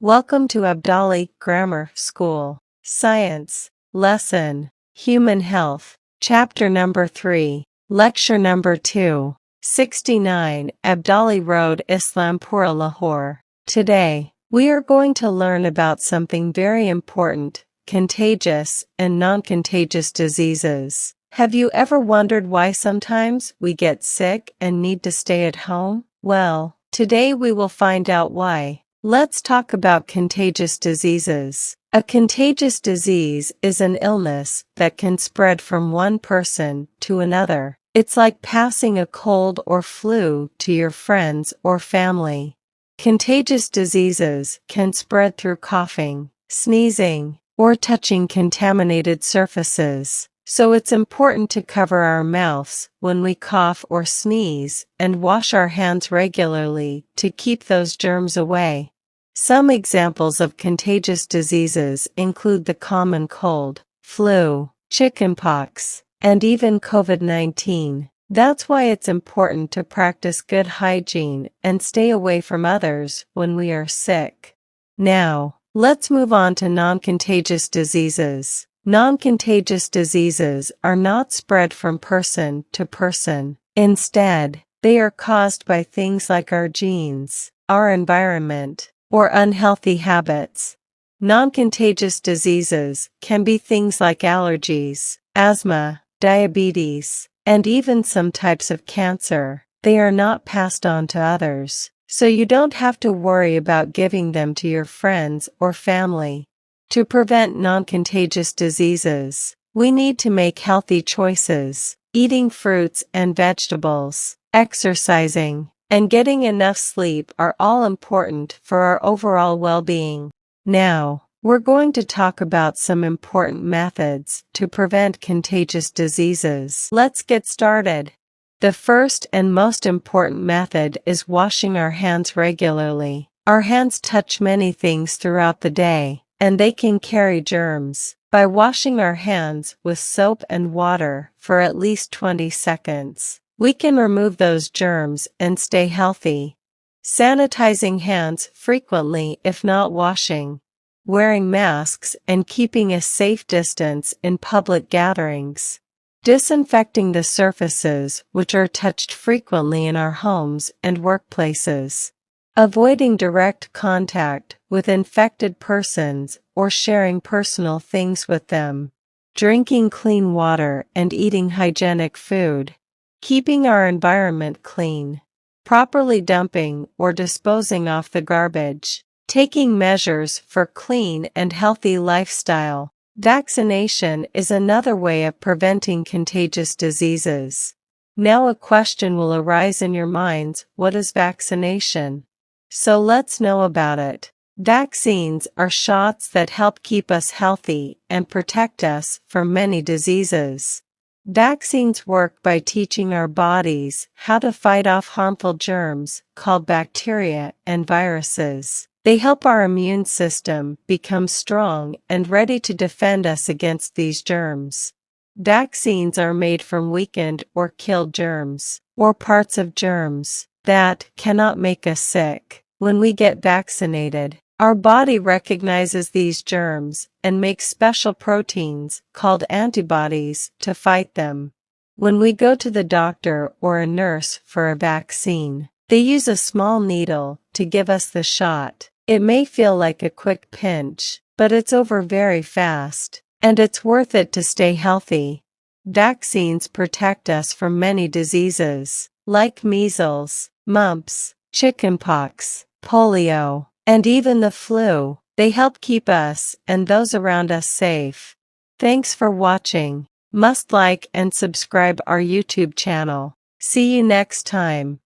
Welcome to Abdali Grammar School. Science. Lesson. Human Health. Chapter number 3. Lecture number 2. 69. Abdali Road, Islampura, Lahore. Today, we are going to learn about something very important: contagious and non-contagious diseases. Have you ever wondered why sometimes we get sick and need to stay at home? Well, today we will find out why. Let's talk about contagious diseases. A contagious disease is an illness that can spread from one person to another. It's like passing a cold or flu to your friends or family. Contagious diseases can spread through coughing, sneezing, or touching contaminated surfaces. So it's important to cover our mouths when we cough or sneeze and wash our hands regularly to keep those germs away. Some examples of contagious diseases include the common cold, flu, chickenpox, and even COVID-19. That's why it's important to practice good hygiene and stay away from others when we are sick. Now, let's move on to non-contagious diseases. Non-contagious diseases are not spread from person to person. Instead, they are caused by things like our genes, our environment, or unhealthy habits. Non-contagious diseases can be things like allergies, asthma, diabetes, and even some types of cancer. They are not passed on to others, so you don't have to worry about giving them to your friends or family. To prevent non-contagious diseases, we need to make healthy choices. Eating fruits and vegetables, exercising, and getting enough sleep are all important for our overall well-being. Now, we're going to talk about some important methods to prevent contagious diseases. Let's get started. The first and most important method is washing our hands regularly. Our hands touch many things throughout the day, and they can carry germs. By washing our hands with soap and water for at least 20 seconds, we can remove those germs and stay healthy. Sanitizing hands frequently if not washing. Wearing masks and keeping a safe distance in public gatherings. Disinfecting the surfaces which are touched frequently in our homes and workplaces. Avoiding direct contact with infected persons or sharing personal things with them. Drinking clean water and eating hygienic food. Keeping our environment clean. Properly dumping or disposing off the garbage. Taking measures for clean and healthy lifestyle. Vaccination is another way of preventing contagious diseases. Now a question will arise in your minds: what is vaccination? So let's know about it. Vaccines are shots that help keep us healthy and protect us from many diseases. Vaccines work by teaching our bodies how to fight off harmful germs, called bacteria and viruses. They help our immune system become strong and ready to defend us against these germs. Vaccines are made from weakened or killed germs, or parts of germs that cannot make us sick. When we get vaccinated, our body recognizes these germs and makes special proteins, called antibodies, to fight them. When we go to the doctor or a nurse for a vaccine, they use a small needle to give us the shot. It may feel like a quick pinch, but it's over very fast, and it's worth it to stay healthy. Vaccines protect us from many diseases, like measles, mumps, chickenpox, polio, and even the flu. They help keep us and those around us safe. Thanks for watching. Must like and subscribe our YouTube channel. See you next time.